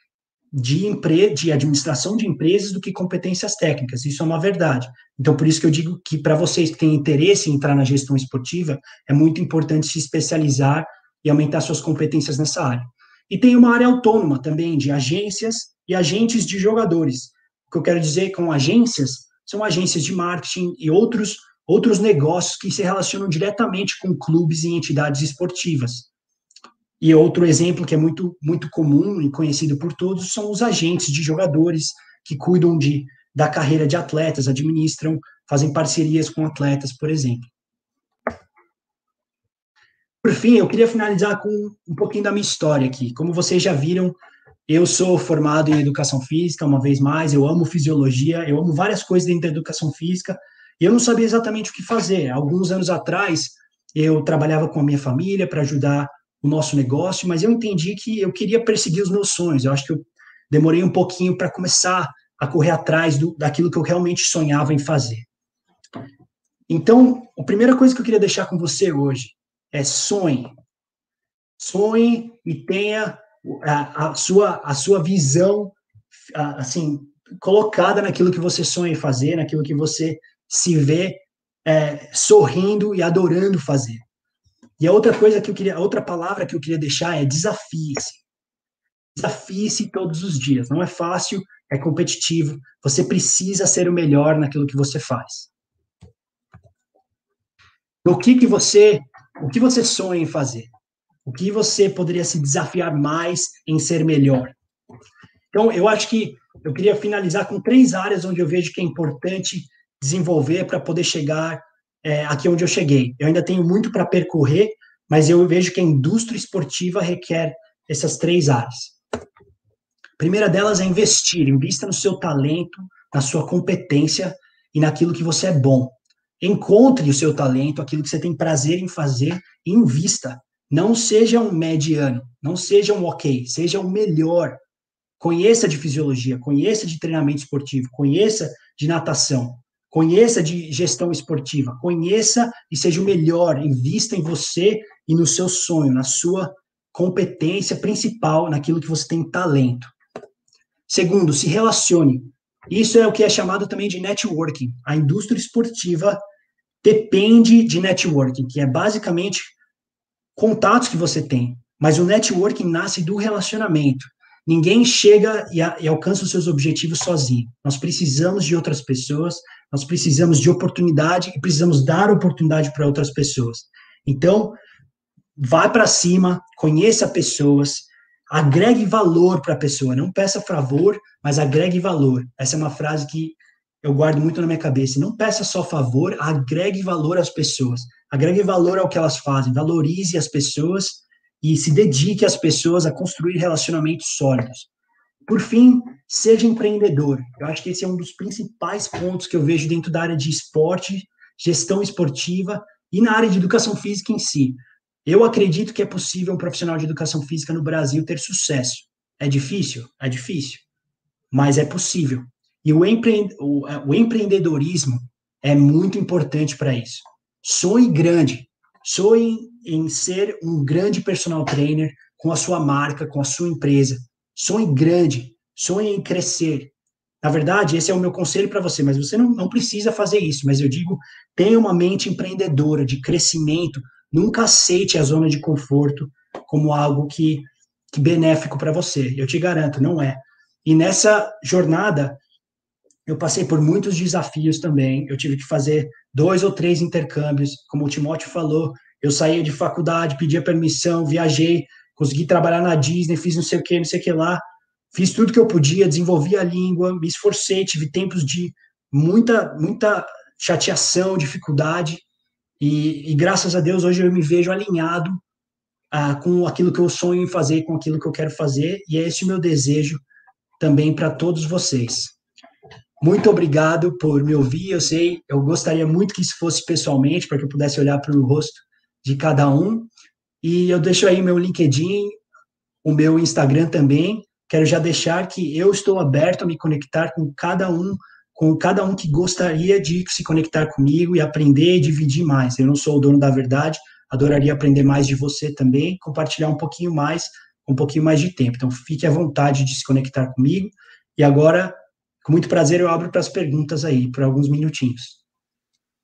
Speaker 3: de administração de empresas do que competências técnicas. Isso é uma verdade. Então, por isso que eu digo que para vocês que têm interesse em entrar na gestão esportiva, é muito importante se especializar e aumentar suas competências nessa área. E tem uma área autônoma também, de agências e agentes de jogadores. O que eu quero dizer com agências, são agências de marketing e outros negócios que se relacionam diretamente com clubes e entidades esportivas. E outro exemplo que é muito, muito comum e conhecido por todos são os agentes de jogadores que cuidam da carreira de atletas, administram, fazem parcerias com atletas, por exemplo. Por fim, eu queria finalizar com um pouquinho da minha história aqui. Como vocês já viram, eu sou formado em educação física, uma vez mais, eu amo fisiologia, eu amo várias coisas dentro da educação física, e eu não sabia exatamente o que fazer. Alguns anos atrás, eu trabalhava com a minha família para ajudar o nosso negócio, mas eu entendi que eu queria perseguir os meus sonhos. Eu acho que eu demorei um pouquinho para começar a correr atrás daquilo que eu realmente sonhava em fazer. Então, a primeira coisa que eu queria deixar com você hoje é sonhe. Sonhe e tenha a sua visão assim, colocada naquilo que você sonha em fazer, naquilo que você se vê sorrindo e adorando fazer. E a outra palavra que eu queria deixar é desafie-se. Desafie-se todos os dias. Não é fácil, é competitivo. Você precisa ser o melhor naquilo que você faz. O que você sonha em fazer? O que você poderia se desafiar mais em ser melhor? Então, eu acho que eu queria finalizar com 3 áreas onde eu vejo que é importante desenvolver para poder chegar aqui onde eu cheguei. Eu ainda tenho muito para percorrer, mas eu vejo que a indústria esportiva requer essas 3 áreas. A primeira delas é investir. Invista no seu talento, na sua competência e naquilo que você é bom. Encontre o seu talento, aquilo que você tem prazer em fazer e invista. Não seja um mediano, não seja um ok, seja o melhor. Conheça de fisiologia, conheça de treinamento esportivo, conheça de natação, conheça de gestão esportiva, conheça e seja o melhor, invista em você e no seu sonho, na sua competência principal, naquilo que você tem talento. Segundo, se relacione. Isso é o que é chamado também de networking. A indústria esportiva depende de networking, que é basicamente contatos que você tem, mas o networking nasce do relacionamento. Ninguém chega e alcança os seus objetivos sozinho. Nós precisamos de outras pessoas, nós precisamos de oportunidade e precisamos dar oportunidade para outras pessoas. Então, vá para cima, conheça pessoas, agregue valor para a pessoa. Não peça favor, mas agregue valor. Essa é uma frase que eu guardo muito na minha cabeça. Não peça só favor, agregue valor às pessoas. Agregue valor ao que elas fazem. Valorize as pessoas e se dedique às pessoas a construir relacionamentos sólidos. Por fim, seja empreendedor. Eu acho que esse é um dos principais pontos que eu vejo dentro da área de esporte, gestão esportiva e na área de educação física em si. Eu acredito que é possível um profissional de educação física no Brasil ter sucesso. É difícil? É difícil. Mas é possível. E o empreendedorismo é muito importante para isso. Sonhe grande. Sonhe em ser um grande personal trainer com a sua marca, com a sua empresa. Sonhe grande. Sonhe em crescer. Na verdade, esse é o meu conselho para você, mas você não precisa fazer isso. Mas eu digo, tenha uma mente empreendedora, de crescimento. Nunca aceite a zona de conforto como algo que benéfico para você. Eu te garanto, não é. E nessa jornada, eu passei por muitos desafios também, eu tive que fazer 2 ou 3 intercâmbios, como o Timóteo falou, eu saía de faculdade, pedia permissão, viajei, consegui trabalhar na Disney, fiz não sei o que lá, fiz tudo que eu podia, desenvolvi a língua, me esforcei, tive tempos de muita chateação, dificuldade, e graças a Deus hoje eu me vejo alinhado com aquilo que eu sonho em fazer, com aquilo que eu quero fazer, e é esse o meu desejo também para todos vocês. Muito obrigado por me ouvir, eu gostaria muito que isso fosse pessoalmente, para que eu pudesse olhar para o rosto de cada um, e eu deixo aí meu LinkedIn, o meu Instagram também, quero já deixar que eu estou aberto a me conectar com cada um que gostaria de se conectar comigo e aprender e dividir mais. Eu não sou o dono da verdade, adoraria aprender mais de você também, compartilhar um pouquinho mais de tempo. Então, fique à vontade de se conectar comigo. E agora, com muito prazer, eu abro para as perguntas aí, por alguns minutinhos.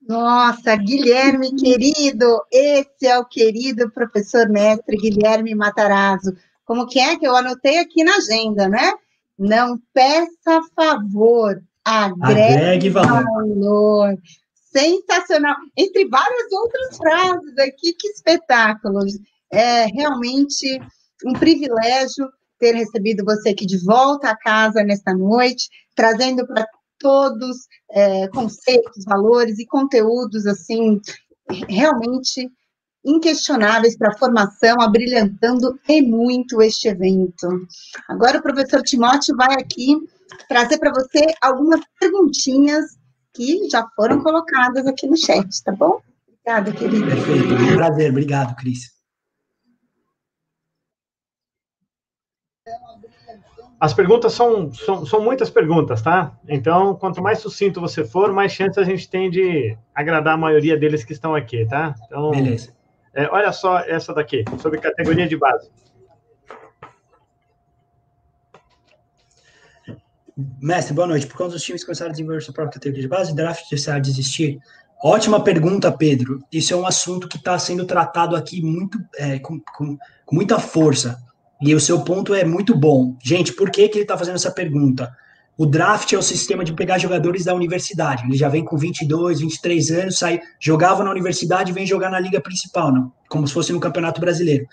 Speaker 1: Nossa, Guilherme, querido, esse é o querido professor mestre Guilherme Matarazzo. Como que é que eu anotei aqui na agenda, né? Não peça favor, agregue valor. Sensacional. Entre várias outras frases aqui, que espetáculo. É realmente um privilégio ter recebido você aqui de volta a casa nesta noite, trazendo para todos conceitos, valores e conteúdos, assim, realmente inquestionáveis para a formação, abrilhantando e muito este evento. Agora o professor Timóteo vai aqui trazer para você algumas perguntinhas que já foram colocadas aqui no chat, tá bom? Obrigada, querida.
Speaker 3: Perfeito, um prazer, obrigado, Cris.
Speaker 2: As perguntas são muitas perguntas, tá? Então, quanto mais sucinto você for, mais chance a gente tem de agradar a maioria deles que estão aqui, tá? Então,
Speaker 3: beleza.
Speaker 2: Olha só essa daqui, sobre categoria de base.
Speaker 3: Mestre, boa noite. Por quando os times começaram a desenvolver sua própria categoria de base, o draft desejar desistir? Ótima pergunta, Pedro. Isso é um assunto que está sendo tratado aqui com muita força. E o seu ponto é muito bom. Gente, por que ele está fazendo essa pergunta? O draft é o sistema de pegar jogadores da universidade. Ele já vem com 22, 23 anos, jogava na universidade e vem jogar na liga principal, não? Como se fosse no Campeonato Brasileiro.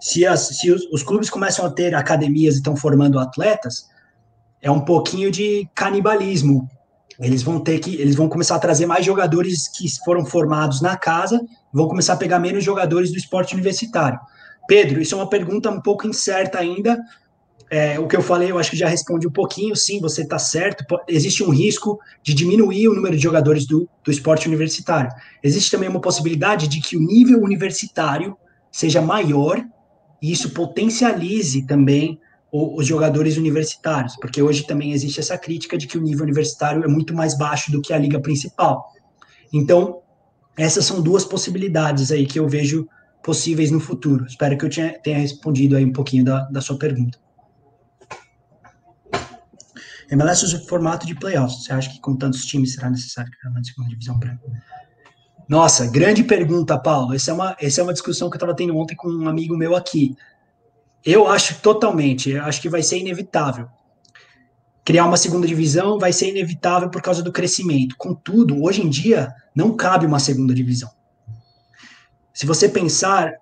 Speaker 3: Se os clubes começam a ter academias e estão formando atletas, é um pouquinho de canibalismo. Eles vão começar a trazer mais jogadores que foram formados na casa, vão começar a pegar menos jogadores do esporte universitário. Pedro, isso é uma pergunta um pouco incerta ainda. O que eu falei, eu acho que já respondi um pouquinho. Sim, você está certo. Existe um risco de diminuir o número de jogadores do esporte universitário. Existe também uma possibilidade de que o nível universitário seja maior e isso potencialize também os jogadores universitários, porque hoje também existe essa crítica de que o nível universitário é muito mais baixo do que a liga principal. Então, essas são duas possibilidades aí que eu vejo possíveis no futuro. Espero que eu tenha respondido aí um pouquinho da sua pergunta. MLS usa o formato de playoffs. Você acha que com tantos times será necessário criar uma segunda divisão branca? Nossa, grande pergunta, Paulo. Essa é uma discussão que eu estava tendo ontem com um amigo meu aqui. Eu acho totalmente, eu acho que vai ser inevitável. Criar uma segunda divisão vai ser inevitável por causa do crescimento. Contudo, hoje em dia, não cabe uma segunda divisão. Se você pensar,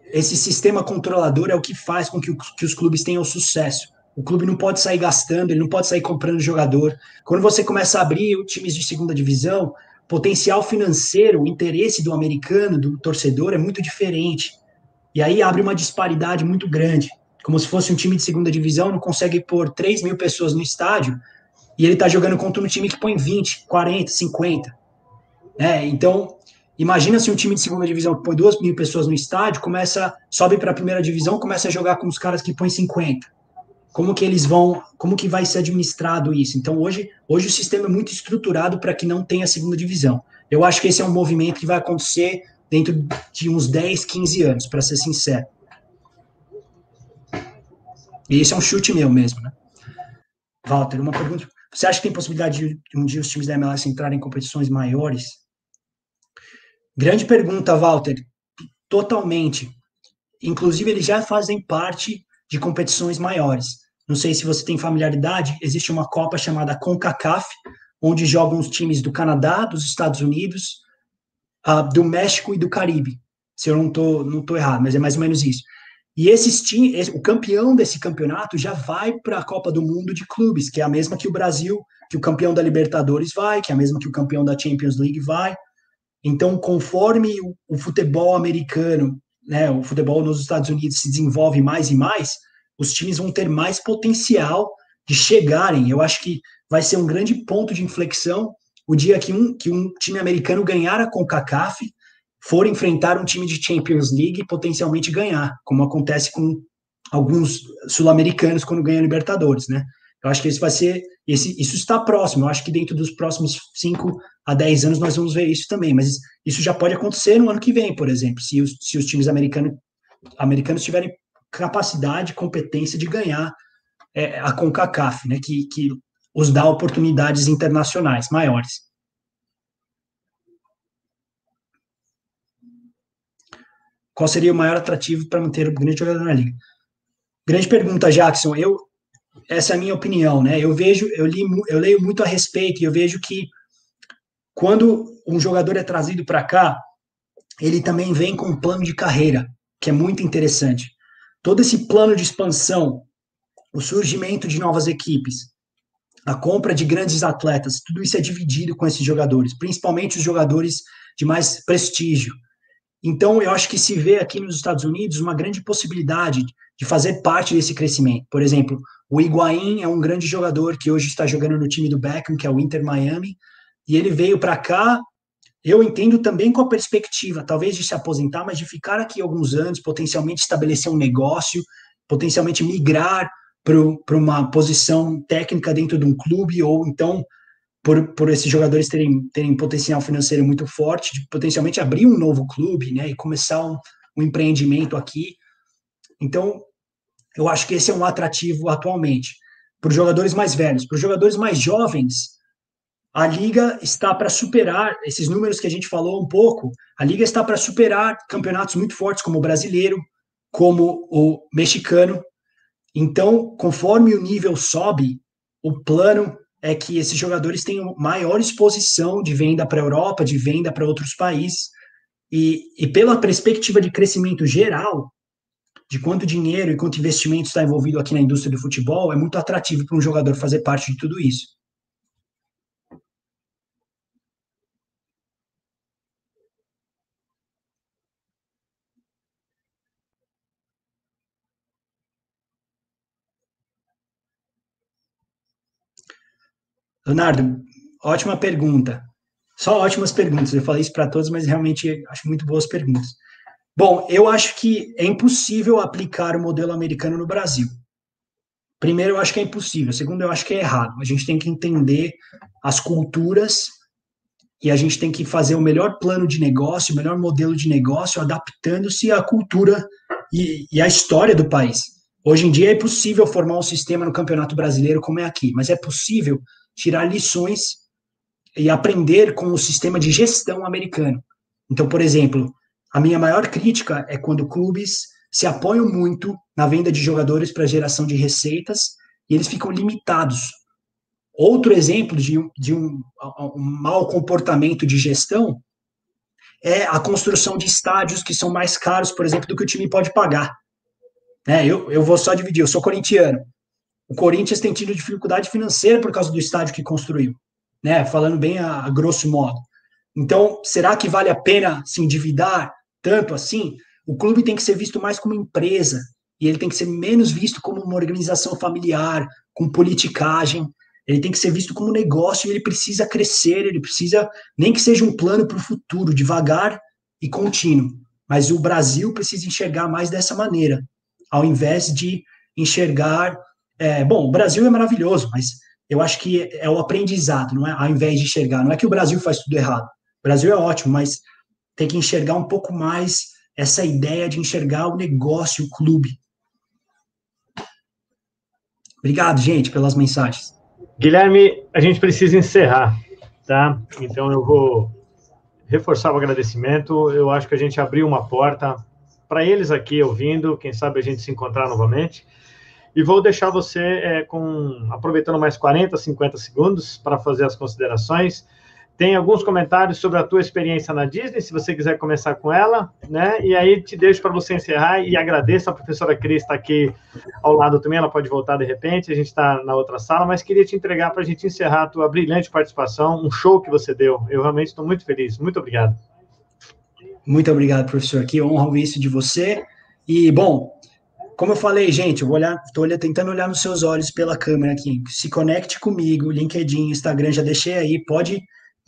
Speaker 3: esse sistema controlador é o que faz com que os clubes tenham sucesso. O clube não pode sair gastando, ele não pode sair comprando jogador. Quando você começa a abrir times de segunda divisão, potencial financeiro, o interesse do americano, do torcedor, é muito diferente. E aí abre uma disparidade muito grande. Como se fosse um time de segunda divisão, não consegue pôr 3 mil pessoas no estádio, e ele está jogando contra um time que põe 20, 40, 50. Então, imagina se um time de segunda divisão que põe 2 mil pessoas no estádio, sobe para a primeira divisão, começa a jogar com os caras que põem 50. Como que vai ser administrado isso? Então, hoje o sistema é muito estruturado para que não tenha segunda divisão. Eu acho que esse é um movimento que vai acontecer dentro de uns 10, 15 anos, para ser sincero. E isso é um chute meu mesmo, né? Walter, uma pergunta. Você acha que tem possibilidade de um dia os times da MLS entrarem em competições maiores? Grande pergunta, Walter. Totalmente. Inclusive, eles já fazem parte de competições maiores. não sei se você tem familiaridade, existe uma Copa chamada CONCACAF, onde jogam os times do Canadá, dos Estados Unidos, do México e do Caribe. Se eu não tô errado, mas é mais ou menos isso. E esses times, o campeão desse campeonato já vai para a Copa do Mundo de clubes, que é a mesma que o Brasil, que o campeão da Libertadores vai, que é a mesma que o campeão da Champions League vai. Então, conforme o futebol americano, né, o futebol nos Estados Unidos se desenvolve mais e mais, os times vão ter mais potencial de chegarem. Eu acho que vai ser um grande ponto de inflexão o dia que um time americano ganhar a CONCACAF, for enfrentar um time de Champions League e potencialmente ganhar, como acontece com alguns sul-americanos quando ganham a Libertadores, né? Eu acho que isso está próximo. Eu acho que dentro dos próximos 5 a 10 anos nós vamos ver isso também, mas isso já pode acontecer no ano que vem, por exemplo, se os times americanos tiverem capacidade, competência de ganhar a CONCACAF, né, que os dá oportunidades internacionais maiores. Qual seria o maior atrativo para manter o grande jogador na liga? Grande pergunta, Jackson. Essa é a minha opinião, né? Eu leio muito a respeito e eu vejo que quando um jogador é trazido para cá, ele também vem com um plano de carreira, que é muito interessante. Todo esse plano de expansão, o surgimento de novas equipes, a compra de grandes atletas, tudo isso é dividido com esses jogadores, principalmente os jogadores de mais prestígio. Então, eu acho que se vê aqui nos Estados Unidos uma grande possibilidade de fazer parte desse crescimento. Por exemplo, o Higuaín é um grande jogador que hoje está jogando no time do Beckham, que é o Inter Miami, e ele veio para cá, eu entendo também com a perspectiva, talvez de se aposentar, mas de ficar aqui alguns anos, potencialmente estabelecer um negócio, potencialmente migrar para uma posição técnica dentro de um clube, ou então por esses jogadores terem potencial financeiro muito forte, de potencialmente abrir um novo clube, né, e começar um empreendimento aqui. Então, eu acho que esse é um atrativo atualmente. Para os jogadores mais velhos, para os jogadores mais jovens, a Liga está para superar, esses números que a gente falou um pouco, a Liga está para superar campeonatos muito fortes, como o brasileiro, como o mexicano. Então, conforme o nível sobe, o plano é que esses jogadores tenham maior exposição de venda para a Europa, de venda para outros países, e pela perspectiva de crescimento geral, de quanto dinheiro e quanto investimento está envolvido aqui na indústria do futebol, é muito atrativo para um jogador fazer parte de tudo isso. Leonardo, ótima pergunta. Só ótimas perguntas. Eu falei isso para todos, mas realmente acho muito boas perguntas. Bom, eu acho que é impossível aplicar o modelo americano no Brasil. Primeiro, eu acho que é impossível. Segundo, eu acho que é errado. A gente tem que entender as culturas e a gente tem que fazer o melhor plano de negócio, o melhor modelo de negócio, adaptando-se à cultura e à história do país. Hoje em dia é possível formar um sistema no Campeonato Brasileiro como é aqui, mas é possível tirar lições e aprender com o sistema de gestão americano. Então, por exemplo, a minha maior crítica é quando clubes se apoiam muito na venda de jogadores para geração de receitas e eles ficam limitados. Outro exemplo de um mau comportamento de gestão é a construção de estádios que são mais caros, por exemplo, do que o time pode pagar. Eu vou só dividir, eu sou corintiano. O Corinthians tem tido dificuldade financeira por causa do estádio que construiu, né? Falando bem a grosso modo. Então, será que vale a pena se endividar tanto assim? O clube tem que ser visto mais como empresa e ele tem que ser menos visto como uma organização familiar, com politicagem. Ele tem que ser visto como negócio e ele precisa crescer, ele precisa, nem que seja um plano para o futuro, devagar e contínuo. Mas o Brasil precisa enxergar mais dessa maneira, ao invés de enxergar... bom, o Brasil é maravilhoso, mas eu acho que é o aprendizado, não é? Ao invés de enxergar. Não é que o Brasil faz tudo errado. O Brasil é ótimo, mas tem que enxergar um pouco mais essa ideia de enxergar o negócio, o clube. Obrigado, gente, pelas mensagens.
Speaker 2: Guilherme, a gente precisa encerrar, tá? Então eu vou reforçar o agradecimento. Eu acho que a gente abriu uma porta para eles aqui ouvindo, quem sabe a gente se encontrar novamente. e vou deixar você aproveitando mais 40, 50 segundos para fazer as considerações. Tem alguns comentários sobre a tua experiência na Disney, se você quiser começar com ela, né? E aí te deixo para você encerrar e agradeço a professora Cris estar aqui ao lado também, ela pode voltar de repente, a gente está na outra sala, mas queria te entregar para a gente encerrar a tua brilhante participação, um show que você deu. Eu realmente estou muito feliz. Muito obrigado.
Speaker 3: Muito obrigado, professor. Que honra ouvir isso de você. E, bom, como eu falei, gente, eu estou tentando olhar nos seus olhos pela câmera aqui. Se conecte comigo, LinkedIn, Instagram, já deixei aí,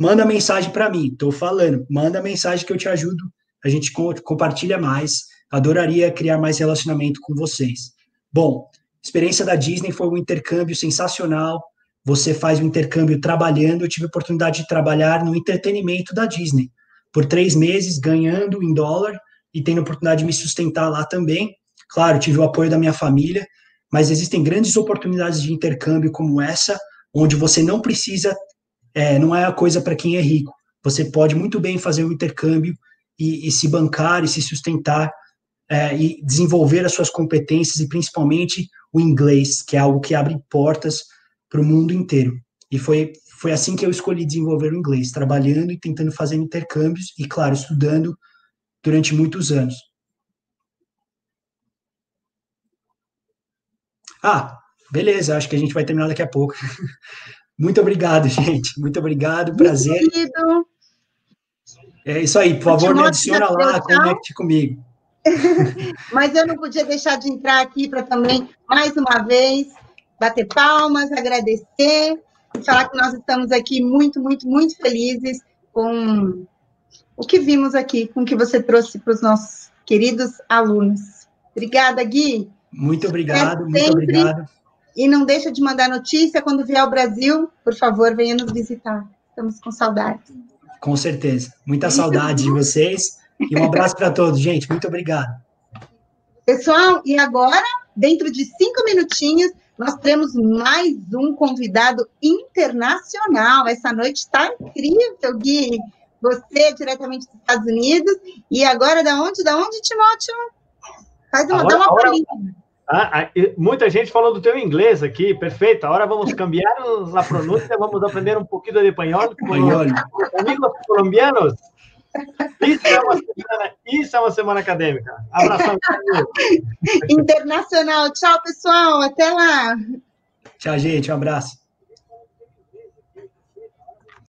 Speaker 3: manda mensagem para mim, estou falando, manda mensagem que eu te ajudo, a gente compartilha mais, adoraria criar mais relacionamento com vocês. Bom, experiência da Disney foi um intercâmbio sensacional, você faz um intercâmbio trabalhando, eu tive a oportunidade de trabalhar no entretenimento da Disney, por 3 meses, ganhando em dólar, e tendo a oportunidade de me sustentar lá também. Claro, tive o apoio da minha família, mas existem grandes oportunidades de intercâmbio como essa, onde você não precisa, não é a coisa para quem é rico. Você pode muito bem fazer um intercâmbio e se bancar e se sustentar e desenvolver as suas competências e principalmente o inglês, que é algo que abre portas para o mundo inteiro. E foi assim que eu escolhi desenvolver o inglês, trabalhando e tentando fazer intercâmbios e, claro, estudando durante muitos anos. Beleza, acho que a gente vai terminar daqui a pouco. Muito obrigado, gente. Muito obrigado, prazer.
Speaker 1: Querido.
Speaker 3: É isso aí, por favor, me adiciona lá, conecte comigo.
Speaker 1: Mas eu não podia deixar de entrar aqui para também, mais uma vez, bater palmas, agradecer e falar que nós estamos aqui muito, muito, muito felizes com o que vimos aqui, com o que você trouxe para os nossos queridos alunos. Obrigada, Gui.
Speaker 3: Muito obrigado, muito obrigado.
Speaker 1: E não deixa de mandar notícia quando vier ao Brasil, por favor, venha nos visitar. Estamos com saudade.
Speaker 3: Com certeza. Muita saudade de vocês. E um abraço para todos, gente. Muito obrigado.
Speaker 1: Pessoal, e agora, dentro de 5 minutinhos, nós teremos mais um convidado internacional. Essa noite está incrível, Gui. Você, diretamente dos Estados Unidos. E agora, da onde, Timóteo? Dá uma palhinha.
Speaker 2: Muita gente falou do teu inglês aqui, perfeito. Agora vamos cambiar a pronúncia, vamos aprender um pouquinho de espanhol com amigos colombianos. Isso é uma semana acadêmica. Abração.
Speaker 1: Internacional. Tchau, pessoal. Até lá.
Speaker 3: Tchau, gente. Um abraço.